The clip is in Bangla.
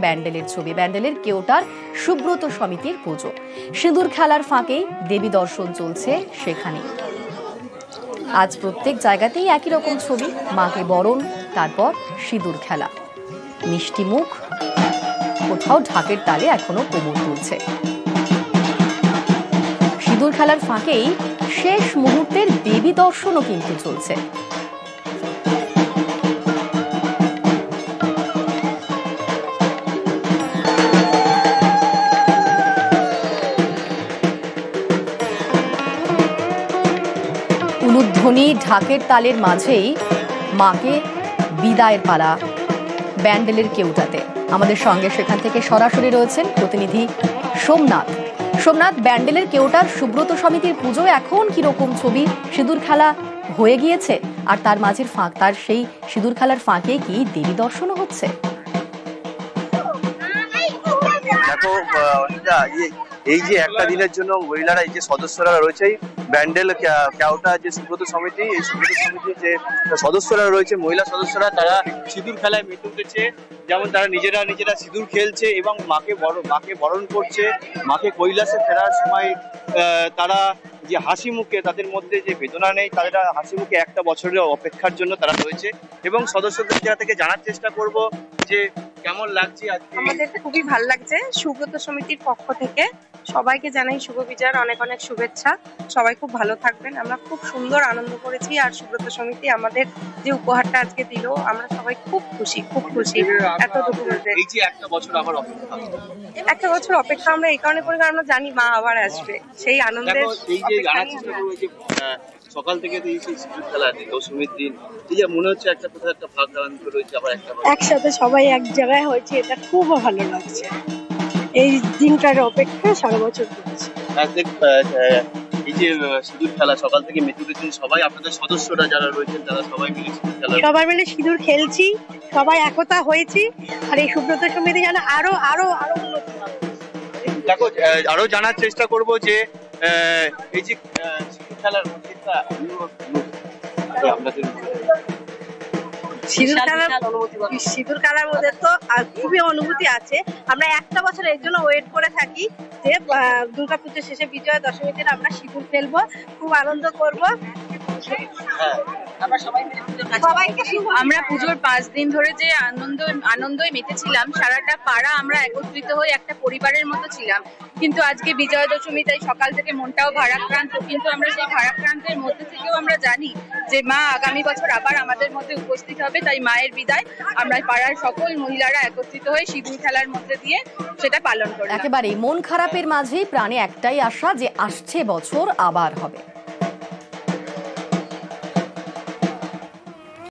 ব্যান্ডেলের ছবি। ব্যান্ডেলের কেওটার সুব্রত সমিতির পুজো। সিঁদুর খেলার ফাঁকেই দেবী দর্শন চলছে সেখানে। আজ প্রত্যেক জায়গাতেই একই রকম ছবি, মাকে বরণ, তারপর সিঁদুর খেলা, মিষ্টি মুখ, কোথাও ঢাকের তালে এখনো কোমর তুলছে। সিঁদুর খেলার ফাঁকেই শেষ মুহূর্তের দেবী দর্শনও কিন্তু চলছে। উলুধ্বনি, ঢাকের তালের মাঝেই মাকে বিদায়ের পালা ব্যান্ডেলের কেওটাতে। আমাদের সঙ্গে সেখান থেকে সরাসরি রয়েছেন প্রতিনিধি সোমনাথ। সোমনাথ, ব্যান্ডেলের কেওটার সুব্রত সমিতির পুজো এখন কিরকম ছবি? সিঁদুর খেলা হয়ে গিয়েছে, আর তার মাঝের তার সেই সিঁদুর খেলার ফাঁকে কি দেবী দর্শনও হচ্ছে? দেখো, এই যে একটা দিনের জন্য মহিলারা, এই যে সদস্যরা রয়েছে ব্যান্ডেল কেওটা যে সুব্রত সমিতি, এই সুব্রত সমিতির যে সদস্যরা রয়েছে, মহিলা সদস্যরা, তারা সিঁদুর খেলায় মেতে উঠেছে। যেমন তারা নিজেরা সিঁদুর খেলছে এবং মাকে বরণ করছে। মাকে কৈলাসে ফেরার সময় তারা যে হাসি মুখে, তাদের মধ্যে যে বেদনা নেই, তারা হাসি মুখে একটা বছরের অপেক্ষার জন্য তারা রয়েছে। এবং সদস্যদের জায়গা থেকে জানার চেষ্টা করব যে কেমন লাগছে আজকে। আমাদের খুবই ভালো লাগছে। সুব্রত সমিতির পক্ষ থেকে সবাইকে জানাই শুভ বিজয়ের অনেক অনেক শুভেচ্ছা। সবাই খুব ভালো থাকবেন। আমরা খুব সুন্দর আনন্দ করেছি, আর সুব্রত সমিতি আমাদের যে উপহারটা আজকে দিল, আমরা সবাই খুব খুশি। এতটুকু বলতে, এই যে একটা বছর আবার অপেক্ষা, একটা বছর অপেক্ষা আমরা এই কারণে করি, আমরা জানি মা আবার আসবে। সেই আনন্দের এই যে জানার চেষ্টা করবো যে সকাল থেকে এই সিঁদুর খেলা দশমীর দিন, এই যে মনে হচ্ছে একটা কোথাও একটা ভাগ আনন্দ রয়েছে, আবার একটা একসাথে সবাই এক জায়গায় হয়েছে, এটা খুব ভালো লাগছে। এই দিনটার অপেক্ষা সারা বছর করেছি। এই যে সিঁদুর খেলা সকাল থেকে মেতে উঠেছেন সবাই, আপনাদের সদস্যরা যারা রয়েছেন তারা সবাই মিলে সবাই মিলে সিঁদুর খেলছি, সবাই একতা হয়েছি, আর এই সুব্রত সমিতি যেন আরো আরো আরো উন্নতি হবে। দেখো, আরো জানার চেষ্টা করব যে এই যে সিঁদুর খেলার মধ্যে আপনাদের সিঁদুর খেলার মধ্যে তো খুবই অনুভূতি আছে। আমরা একটা বছর এর জন্য ওয়েট করে থাকি যে দুর্গাপুজোর শেষে বিজয়া দশমীর দিন আমরা সিঁদুর খেলবো, খুব আনন্দ করব। আমরা পুজোর 5 দিন ধরে যে আনন্দই মেতেছিলাম, সারাটা পাড়া আমরা একত্রিত হয়ে একটা পরিবারের মতো ছিলাম। কিন্তু আজকে বিজয়া দশমী, তাই সকাল থেকে মনটাও ভারাক্রান্ত। কিন্তু আমরা সেই ভারাক্রান্তের মধ্যে থেকেও আমরা জানি যে মা আগামী বছর আবার আমাদের মধ্যে উপস্থিত হবে। তাই মায়ের বিদায় আমরা পাড়ার সকল মহিলারা একত্রিত হয়ে সিঁদুর খেলার মধ্যে দিয়ে সেটা পালন করি। একেবারে মন খারাপের মাঝেই প্রাণে একটাই আশা যে আসছে বছর আবার হবে।